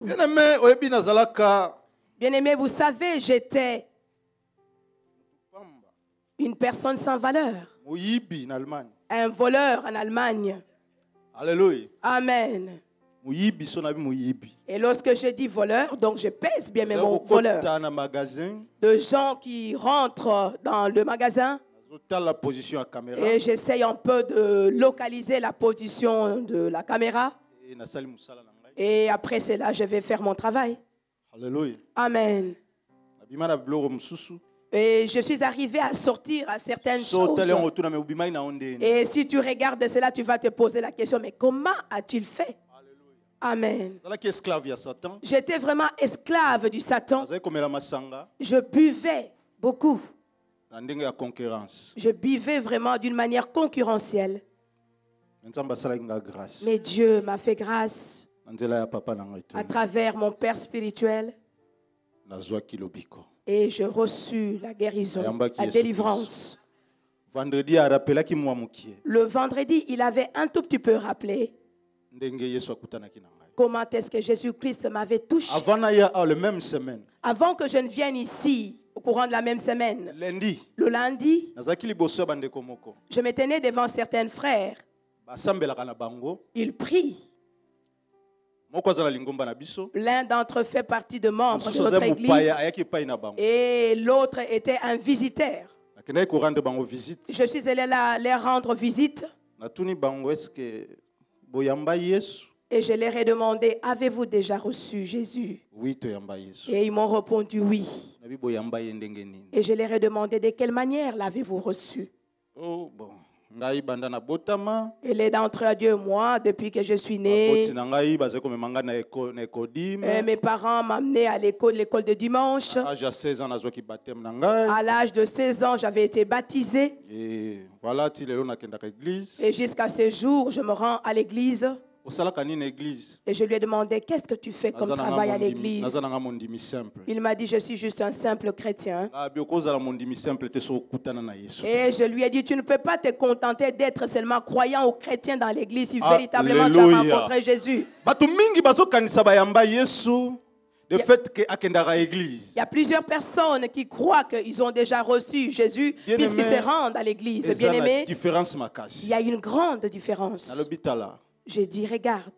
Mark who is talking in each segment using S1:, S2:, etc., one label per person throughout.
S1: Bien-aimé, vous savez, j'étais une personne sans valeur. Un voleur en Allemagne.
S2: Alléluia.
S1: Amen. Et lorsque je dis voleur, donc je pèse bien mes mots voleur. De gens qui rentrent dans le magasin et j'essaye un peu de localiser la position de la caméra. Et après cela, je vais faire mon travail.
S2: Alléluia.
S1: Amen. Et je suis arrivé à sortir à certaines choses. Et si tu regardes cela, tu vas te poser la question, mais comment a-t-il fait? Amen. J'étais vraiment esclave du Satan. Je buvais beaucoup. Je buvais vraiment d'une manière concurrentielle. Mais Dieu m'a fait grâce à travers mon Père spirituel. Et je reçus la guérison, la délivrance. Le vendredi, il avait un tout petit peu rappelé comment est-ce que Jésus-Christ m'avait touché. Avant que je ne vienne ici, au courant de la même semaine, le lundi, je me tenais devant certains frères. Ils prient. L'un d'entre eux fait partie de membres de notre église et l'autre était un visiteur. Je suis allé là leur rendre visite et je leur ai demandé, avez-vous déjà reçu Jésus? Et ils m'ont répondu oui. Et je leur ai demandé, de quelle manière l'avez-vous reçu? Et les d'entre eux, Dieu et moi, depuis que je suis né, mes parents m'amenaient à l'école de dimanche. À l'âge de 16 ans, j'avais été baptisé. Et jusqu'à ce jour, je me rends à l'église. Et je lui ai demandé, qu'est-ce que tu fais comme travail à l'église? Il m'a dit, je suis juste un simple chrétien. Et je lui ai dit, tu ne peux pas te contenter d'être seulement croyant ou chrétien dans l'église si véritablement tu as rencontré Jésus. Il y a plusieurs personnes qui croient qu'ils ont déjà reçu Jésus puisqu'ils se rendent à l'église. Bien aimé, il y a une grande différence. J'ai dit, regarde.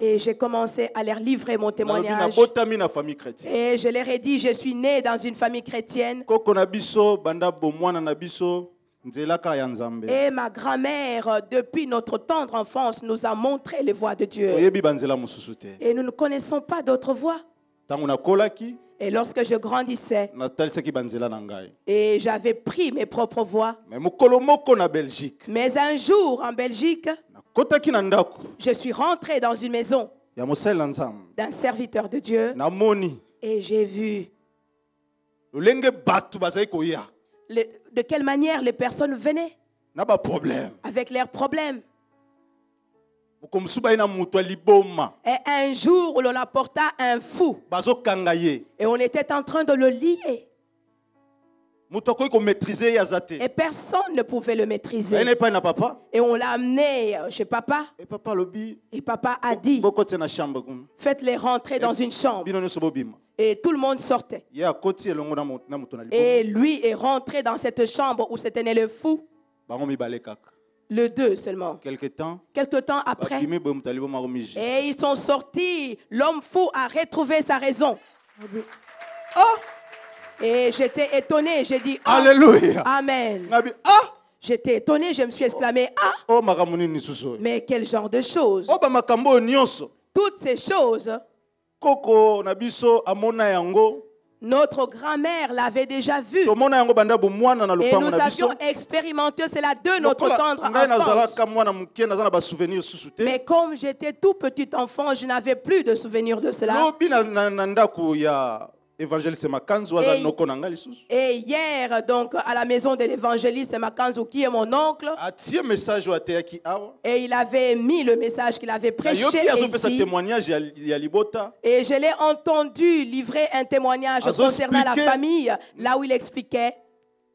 S1: Et j'ai commencé à leur livrer mon témoignage. Et je leur ai dit, je suis né dans une famille chrétienne. Et ma grand-mère, depuis notre tendre enfance, nous a montré les voies de Dieu. Et nous ne connaissons pas d'autres voies. Et lorsque je grandissais, et j'avais pris mes propres voies. Mais un jour, en Belgique, je suis rentré dans une maison d'un serviteur de Dieu et j'ai vu de quelle manière les personnes venaient avec leurs problèmes. Et un jour, l'on apporta un fou et on était en train de le lier. Et personne ne pouvait le maîtriser. Et on l'a amené chez papa. Et papa a dit, faites-les rentrer dans une chambre. Et tout le monde sortait. Et lui est rentré dans cette chambre où s'était né le fou. Le 2 seulement. Quelque temps après. Et ils sont sortis. L'homme fou a retrouvé sa raison. Oh! Et j'étais étonné, j'ai dit, oh, alléluia. Amen. J'étais étonné, je me suis exclamé, ah, mais quel genre de choses? Toutes ces choses, notre grand-mère l'avait déjà vu. Et nous avions expérimenté cela de notre tendre enfance. Mais comme j'étais tout petit enfant, je n'avais plus de souvenirs de cela. Et hier, donc, à la maison de l'évangéliste Makanzu, qui est mon oncle, et il avait mis le message qu'il avait prêché ici. Et je l'ai entendu livrer un témoignage concernant la famille, là où il expliquait.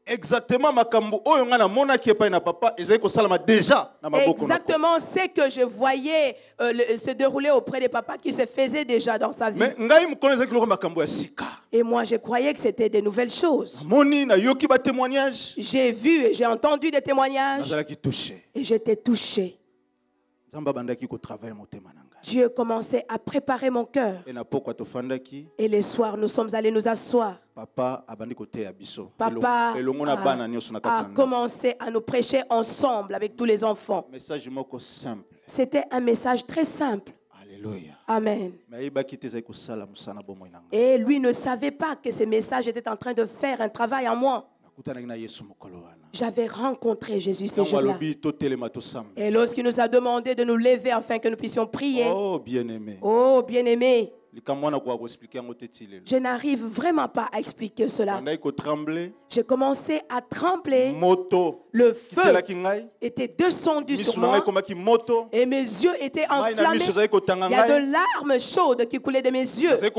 S2: exactement makambo oyo nga na mona ki epai na papa ezali ko salama déjà na maboko.
S1: Exactement ce que je voyais se dérouler auprès de papa qui se faisait déjà dans sa vie.
S2: Mais ngai mo connais que makambo ya sika.
S1: Et moi je croyais que c'était des nouvelles choses.
S2: Moni na yoki ba témoignage.
S1: J'ai vu et j'ai entendu des témoignages.
S2: Nazalaki touché.
S1: Et j'étais touché.
S2: Nzamba bandaki ko travailler motema nanga.
S1: Dieu commençait à préparer mon cœur. Et les soirs, nous sommes allés nous asseoir. Papa a commencé à nous prêcher ensemble avec tous les enfants. C'était un message très simple.
S2: Alléluia.
S1: Amen. Et lui ne savait pas que ce message était en train de faire un travail en moi. J'avais rencontré Jésus ce jour-là. Et lorsqu'il nous a demandé de nous lever afin que nous puissions prier.
S2: Oh bien-aimé.
S1: Oh bien-aimé. Je n'arrive vraiment pas à expliquer cela. J'ai commencé à trembler. Le feu était descendu sur moi. Et mes yeux étaient enflammés. Il y a de larmes chaudes qui coulaient de mes yeux. Et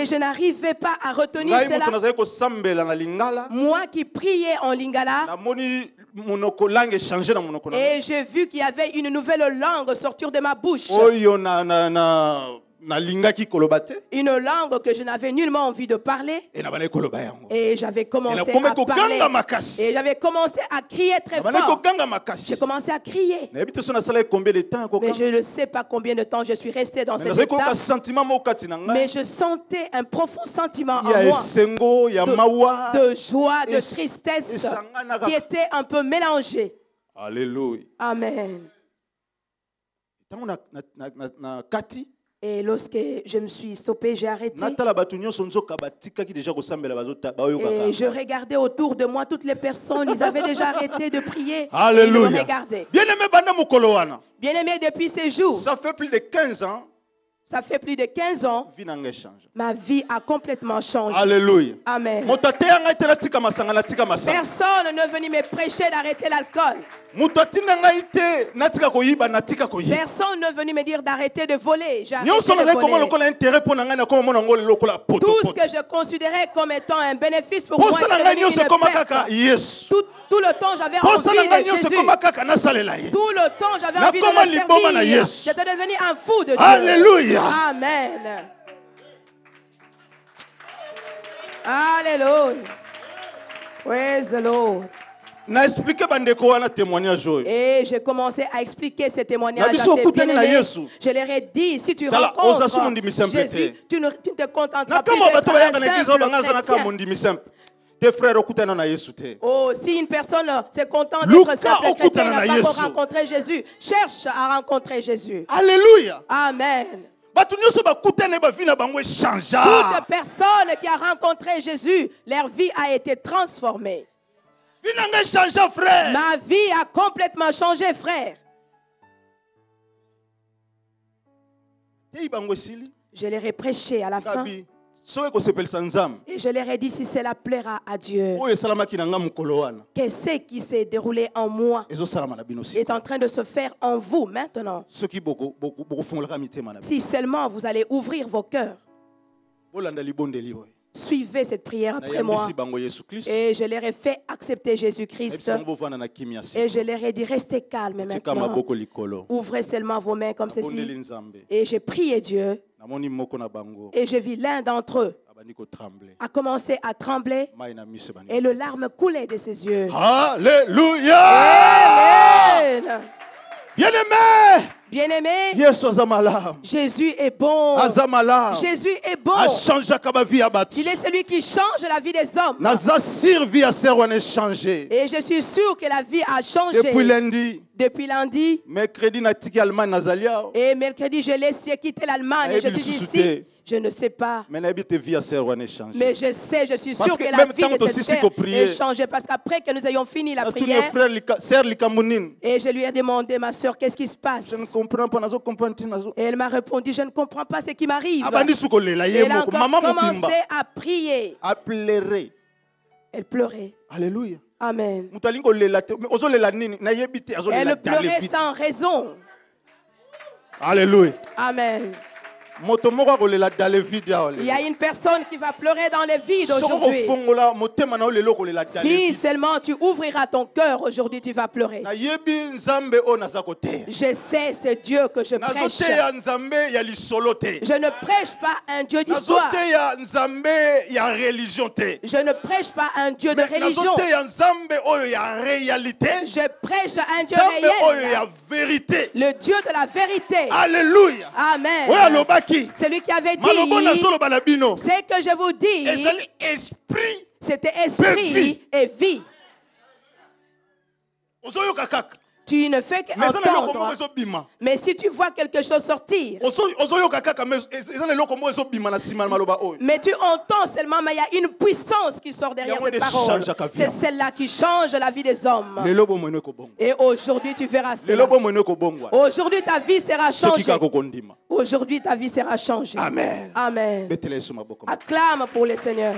S1: je n'arrivais pas à retenir cela. Moi qui priais en lingala. Et j'ai vu qu'il y avait une nouvelle langue sortir de ma bouche. Une langue que je n'avais nullement envie de parler. Et j'avais commencé à parler. Et j'avais commencé à crier très fort. J'ai commencé à crier. Mais je ne sais pas combien de temps je suis resté dans cet état. Mais je sentais un profond sentiment en moi de joie, de tristesse qui était un peu mélangé.
S2: Alléluia.
S1: Amen. Et lorsque je me suis stoppé, j'ai arrêté. Et je regardais autour de moi, toutes les personnes, ils avaient déjà arrêté de prier.
S2: Alléluia.
S1: Ils me regardaient. Bien-aimé, depuis ces jours,
S2: ça fait plus de 15 ans.
S1: Ça fait plus de 15 ans. Ma vie a complètement changé.
S2: Alléluia.
S1: Amen. Personne ne venait me prêcher d'arrêter l'alcool. Personne ne venait me dire d'arrêter de voler. J'ai arrêté de voler. Tout ce que je considérais comme étant un bénéfice pour moi est devenu une perte. Tout le temps, j'avais envie de Jésus. Tout le temps, j'avais envie de le servir. J'étais devenu un fou de Dieu.
S2: Alléluia.
S1: Amen. Alléluia. Praise the Lord. Et j'ai commencé à expliquer ces témoignages à ces bien-aimés. Je leur ai dit, si tu rencontres Jésus, tu ne te contenteras plus d'être un simple chrétien. Oh, si une personne se contente d'être simple chrétien, n'a pas encore rencontré Jésus, cherche à rencontrer Jésus.
S2: Alléluia.
S1: Amen. Toute personne qui a rencontré Jésus, leur vie a été transformée. Ma vie a complètement changé, frère. Je leur ai prêché à la fin. Et je leur ai dit, si cela plaira à Dieu, que ce qui s'est déroulé en moi est en train de se faire en vous maintenant. Si seulement vous allez ouvrir vos cœurs. Suivez cette prière après moi. Et je leur ai fait accepter Jésus-Christ. Et je leur ai dit, restez calmes maintenant. Ouvrez seulement vos mains comme ceci. Et j'ai prié Dieu. Et je vis l'un d'entre eux a commencé à trembler. Et le larme coulait de ses yeux.
S2: Alléluia.
S1: Amen.
S2: Bien-aimé.
S1: Bien-aimé, Jésus est bon. Jésus est bon. Il est celui qui change la vie des hommes. Et je suis sûr que la vie a changé. Depuis lundi. Et mercredi, je laisse quitter l'Allemagne. Et je suis ici. Je ne sais pas. Mais je sais, je suis sûr que la vie de cette sœur est changée. Parce qu'après que nous ayons fini la prière, et je lui ai demandé, ma sœur, qu'est-ce qui se passe? Et elle m'a répondu, je ne comprends pas ce qui m'arrive. Elle a encore commencé à prier. Elle pleurait.
S2: Alléluia.
S1: Amen. Elle pleurait sans raison.
S2: Alléluia.
S1: Amen. Il y a une personne qui va pleurer dans les vides aujourd'hui. Si seulement tu ouvriras ton cœur aujourd'hui, tu vas pleurer. Je sais ce Dieu que je prêche. Je ne prêche pas un Dieu d'histoire. Je ne prêche pas un Dieu de religion. Je prêche un Dieu réel. Le Dieu de la vérité.
S2: Alléluia.
S1: Amen. Celui qui avait dit, c'est que je vous dis, c'était esprit et vie. Tu ne fais qu'entendre. Mais si tu vois quelque chose sortir, mais tu entends seulement, mais il y a une puissance qui sort derrière cette parole. C'est celle-là qui change la vie des hommes. Et aujourd'hui, tu verras cela. Aujourd'hui, ta vie sera changée. Aujourd'hui, ta vie sera changée.
S2: Amen.
S1: Amen. Acclame pour le Seigneur.